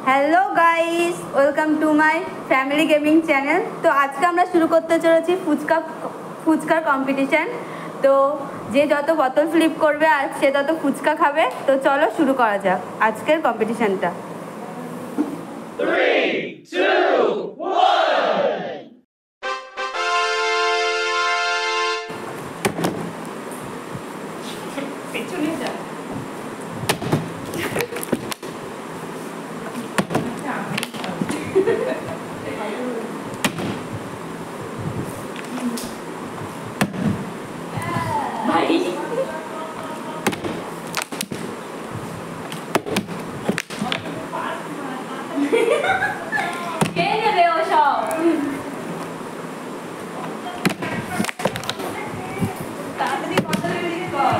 Hello guys, welcome to my family gaming channel. তো আজকে আমরা শুরু করতে চলেছি ফুচকার কম্পিটিশান। তো যে যত বোতল ফ্লিপ করবে আর সে তত ফুচকা খাবে। তো চলো শুরু করা যাক আজকের কম্পিটিশানটা। 3, 2, 1 পেছনে যা। ভাই কে নেবে ওসব? তাড়াতাড়ি কথা দিকে কর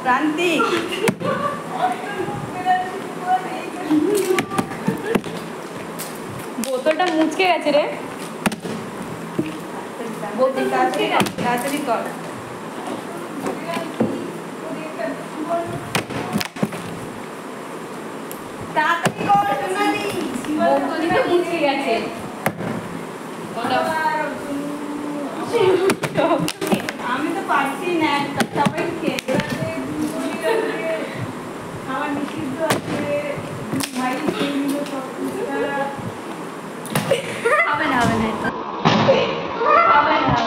প্রান্তিক। বোতলটা মুচকে গেছে রে। বোতল তাড়াতাড়ি কর। তাড়াতাড়ি কর সোনালি। বোতলটা মুচকে গেছে। আমি তো পারছি না, সবাই খেয়ে আমার নিষিদ্ধ আছে। হবে না হবে না হবে না হবে না।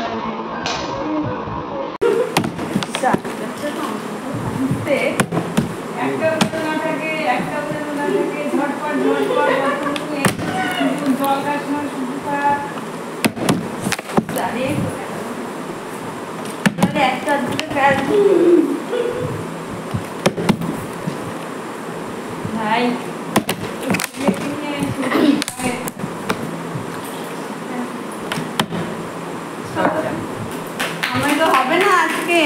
একটা না থাকে, একটা না থাকে, ঝটপট ঝটপট জল গাছ নয় শুধু একটা ভাই আমার তো হবে না আজকে।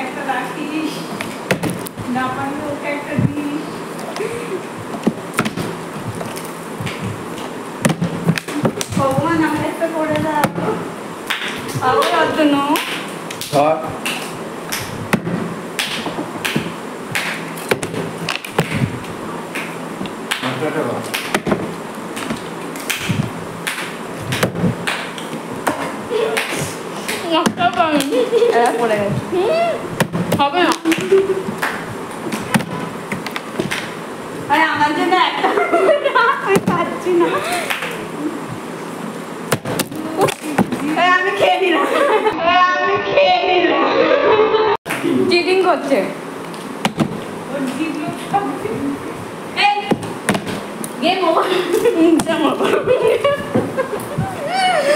একটা রাখিস না পারলে ওকে একটা দিস। ভগবান আমার একটা করে দাও। আবার অর্জুন পড়ে গেছে, হবে না। আরে আমার জন্য একটা আমি পাচ্ছি না। আমি খেয়ে নিলাম, আমি খেয়ে নিলাম। চিটিং করছে। Game over.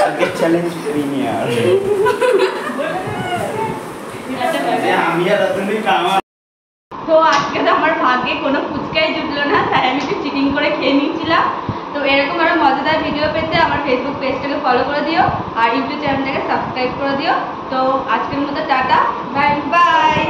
আজকে চ্যালেঞ্জ প্রিমিয়ার। আমি আর তুমি কামা। তো আজকে তো আমার ভাগ্যে কোনো ফুচকাই জুটলো না, তাই আমি একটু চিটিং করে খেয়ে নিয়েছিলাম। তো এরকম আরো মজাদার ভিডিও পেতে আমার ফেসবুক পেজটাকে ফলো করে দিও আর ইউটিউব চ্যানেলটাকে সাবস্ক্রাইব করে দিও। তো আজকের মতো টাটা, বাই বাই।